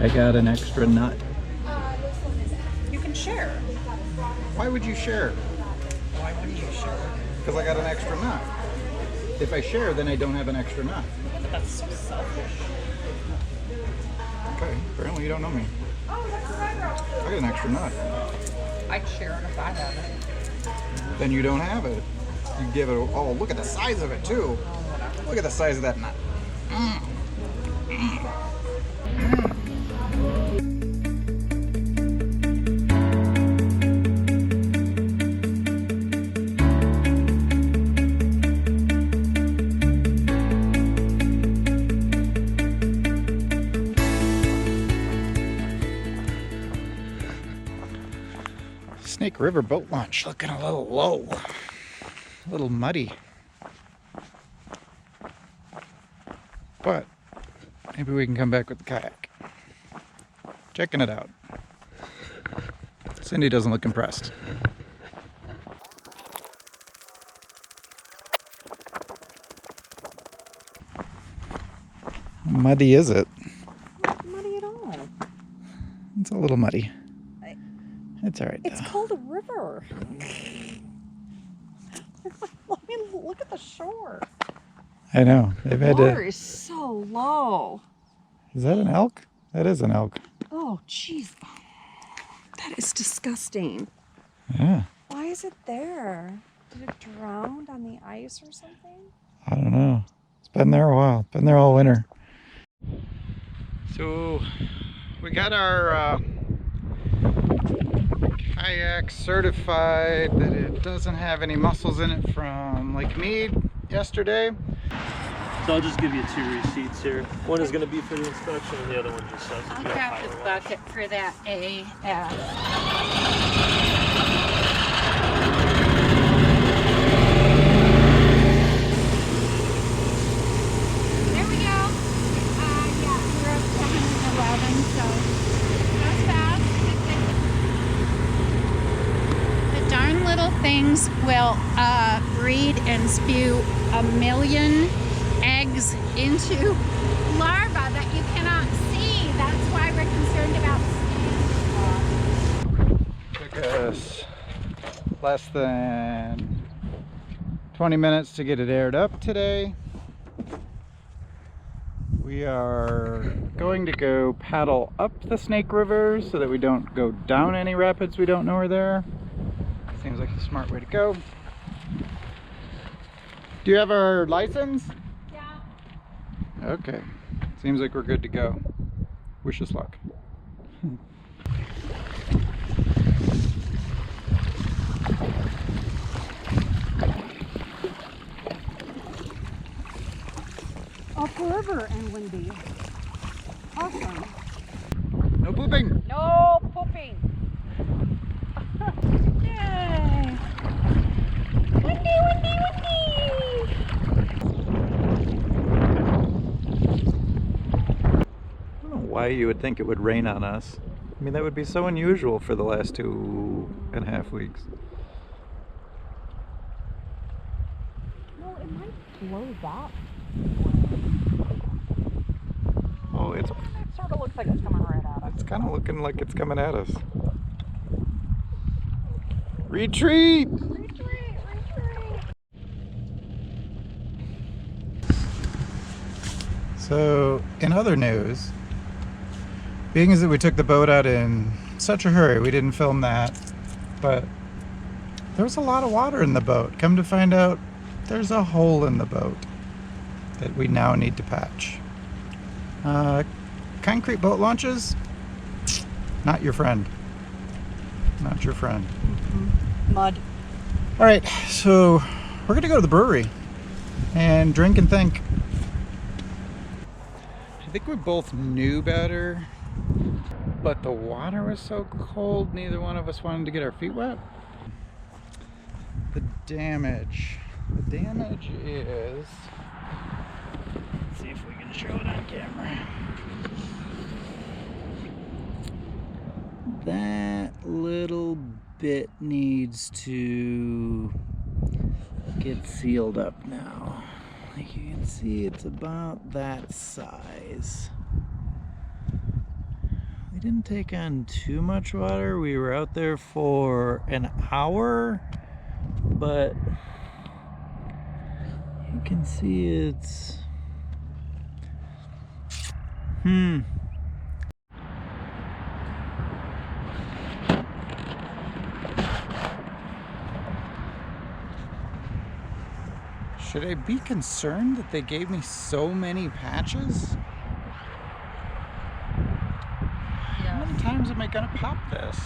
I got an extra nut. You can share. Why would you share? Why wouldn't you share? Because I got an extra nut. If I share, then I don't have an extra nut. That's so selfish. Okay, apparently you don't know me. I got an extra nut. I'd share it if I had it. Then you don't have it. You give it, oh, look at the size of it too. Look at the size of that nut. Snake River boat launch looking a little low, a little muddy, but maybe we can come back with the kayak. Checking it out. Cindy doesn't look impressed. How muddy is it? Not muddy at all. It's a little muddy. It's all right. It's called a river. Let me look at the shore. I know. They've had The water is so low. Is that an elk? That is an elk. Oh, jeez. That is disgusting. Yeah. Why is it there? Did it drown on the ice or something? I don't know. It's been there a while. Been there all winter. So we got our kayak certified that it doesn't have any mussels in it from Lake Mead yesterday. So I'll just give you 2 receipts here. One is going to be for the inspection and the other one just says I'll grab the bucket for that AF. There we go. Yeah, we're up to 111, so that's fast. The darn little things will breed and spew 1,000,000 eggs into larvae that you cannot see. That's why we're concerned about snakes. Took us less than 20 minutes to get it aired up today. We are going to go paddle up the Snake River so that we don't go down any rapids we don't know are there. Seems like a smart way to go. Do you have our license? Yeah. Okay. Seems like we're good to go. Wish us luck. Off the river and windy. Awesome. No pooping. No pooping. Yay. Windy, windy, windy. I don't know why you would think it would rain on us. I mean, that would be so unusual for the last 2.5 weeks. No, it might blow that. Oh, It sort of looks like it's coming right at us. it's kind of looking like it's coming at us. Retreat! Retreat, retreat. So, in other news, being as that we took the boat out in such a hurry, we didn't film that, but there was a lot of water in the boat. Come to find out, there's a hole in the boat that we now need to patch. Concrete boat launches, not your friend. Not your friend. Mud. All right, so we're gonna go to the brewery and drink and think. I think we both knew better, but the water was so cold, neither one of us wanted to get our feet wet. The damage is, let's see if we can show it on camera. That little bit needs to get sealed up now. Like you can see, it's about that size. didn't take on too much water. We were out there for an hour, but you can see it's Should I be concerned that they gave me so many patches? How many times am I gonna pop this?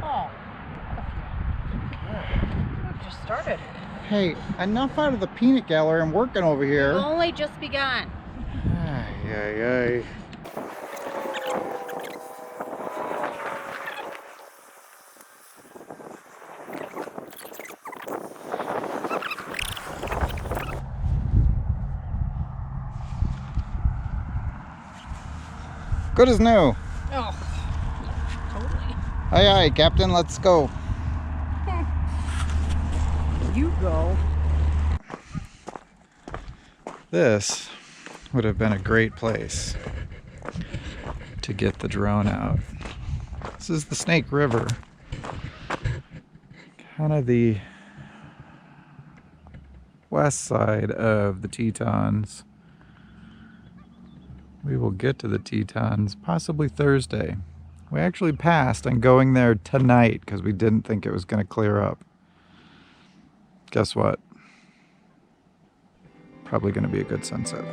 Oh. We just started. Hey, enough out of the peanut gallery. I'm working over here. We've only just begun. Ay, ay, ay. Good as new. Oh, totally. Aye, aye, Captain, let's go. You go. This would have been a great place to get the drone out. This is the Snake River. Kind of the west side of the Tetons. We will get to the Tetons possibly Thursday. We actually passed on going there tonight because we didn't think it was going to clear up. Guess what? Probably going to be a good sunset.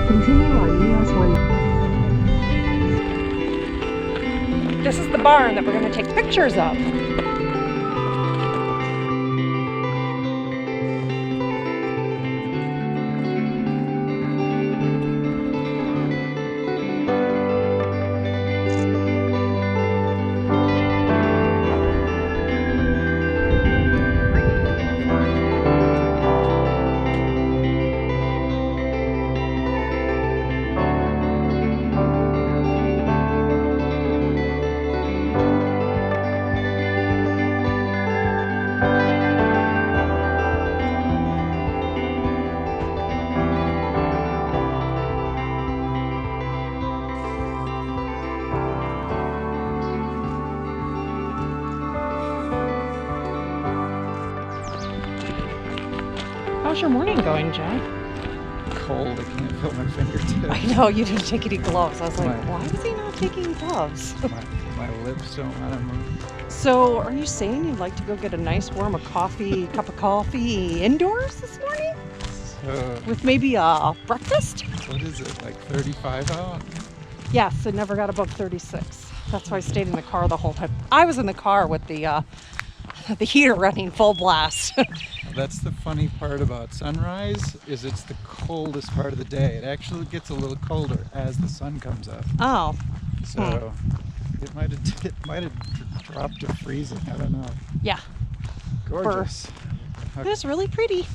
Continue on US 1. This is the barn that we're going to take pictures of. How's your morning going, Jay? Cold, I can't feel my fingertips. I know, you didn't take any gloves. I was like, Right. why is he not taking gloves? my lips don't want to move. So, are you saying you'd like to go get a nice warm cup of coffee indoors this morning? So, With maybe a breakfast? what is it, like 35 out? Yes, it never got above 36. That's why I stayed in the car the whole time. I was in the car with the heater running full blast. That's the funny part about sunrise, is it's the coldest part of the day. It actually gets a little colder as the sun comes up. Oh, So it might have dropped to freezing. I don't know. yeah. Gorgeous. It was really pretty.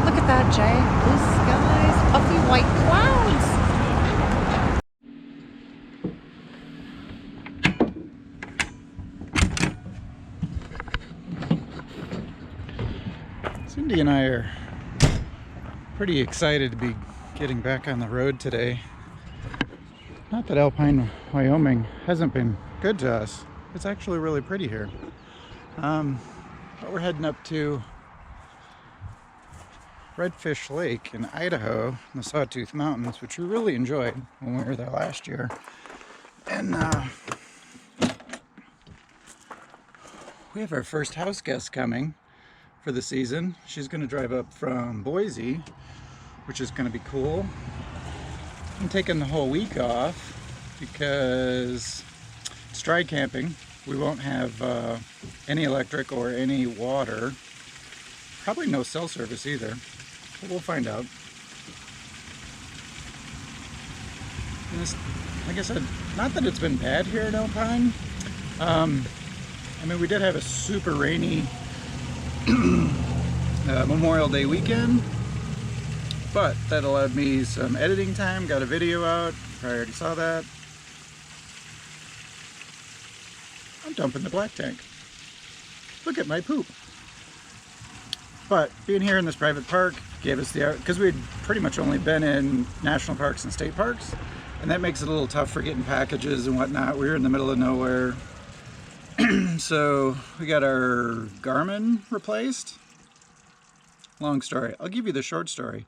Look at that, Jay. Blue skies, puffy white clouds. Cindy and I are pretty excited to be getting back on the road today. Not that Alpine, Wyoming hasn't been good to us. It's actually really pretty here. But we're heading up to Redfish Lake in Idaho, in the Sawtooth Mountains, which we really enjoyed when we were there last year. And we have our first house guest coming for the season. She's going to drive up from Boise, which is going to be cool. I'm taking the whole week off because it's dry camping. We won't have any electric or any water. Probably no cell service either, but we'll find out. And this like I said, not that it's been bad here at Alpine. I mean, we did have a super rainy Memorial Day weekend, but that allowed me some editing time, got a video out, probably already saw that. I'm dumping the black tank. Look at my poop. But being here in this private park gave us the, because we'd pretty much only been in national parks and state parks, and that makes it a little tough for getting packages and whatnot. We were in the middle of nowhere. So we got our Garmin replaced. Long story. I'll give you the short story.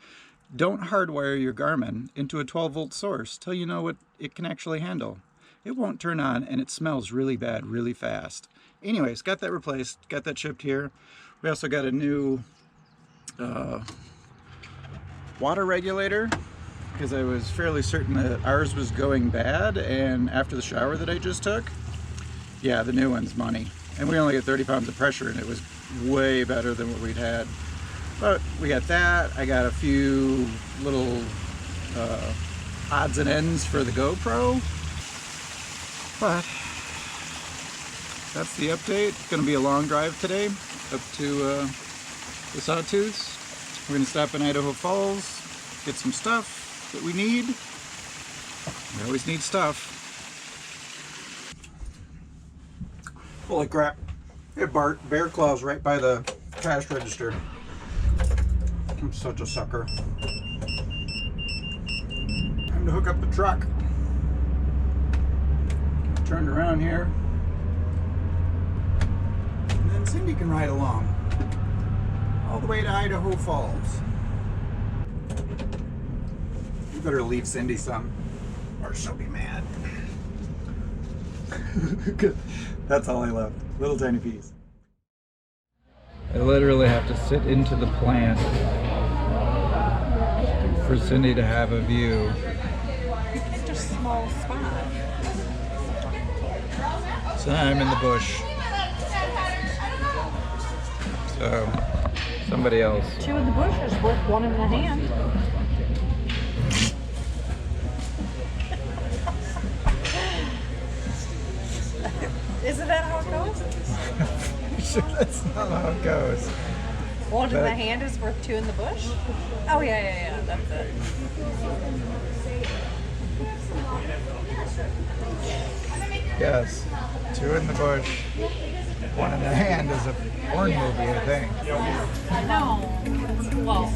Don't hardwire your Garmin into a 12-volt source till you know what it can actually handle. It won't turn on, and it smells really bad really fast. Anyways, got that replaced, got that shipped here. We also got a new water regulator, because I was fairly certain that ours was going bad, and after the shower that I just took, yeah, the new one's money. And we only get 30 pounds of pressure, and it was way better than what we'd had. But we got that. I got a few little odds and ends for the GoPro. But that's the update. It's going to be a long drive today up to the Sawtooths. We're going to stop in Idaho Falls, get some stuff that we need. We always need stuff. Holy crap. Hey Bart, bear claws right by the cash register. I'm such a sucker. Time to hook up the truck. Turned around here. And then Cindy can ride along. All the way to Idaho Falls. You better leave Cindy some, or she'll be mad. Good. That's all I left. Little tiny piece. I literally have to sit into the plant for Cindy to have a view. It's just a small spot. So now I'm in the bush. So, somebody else. 2 in the bush is worth 1 in the hand. Isn't that how it goes? Sure, that's not how it goes. 1 in But- the hand is worth 2 in the bush? Oh, yeah, that's it. Yes, 2 in the bush, 1 in the hand is a porn movie, I think. No. Well,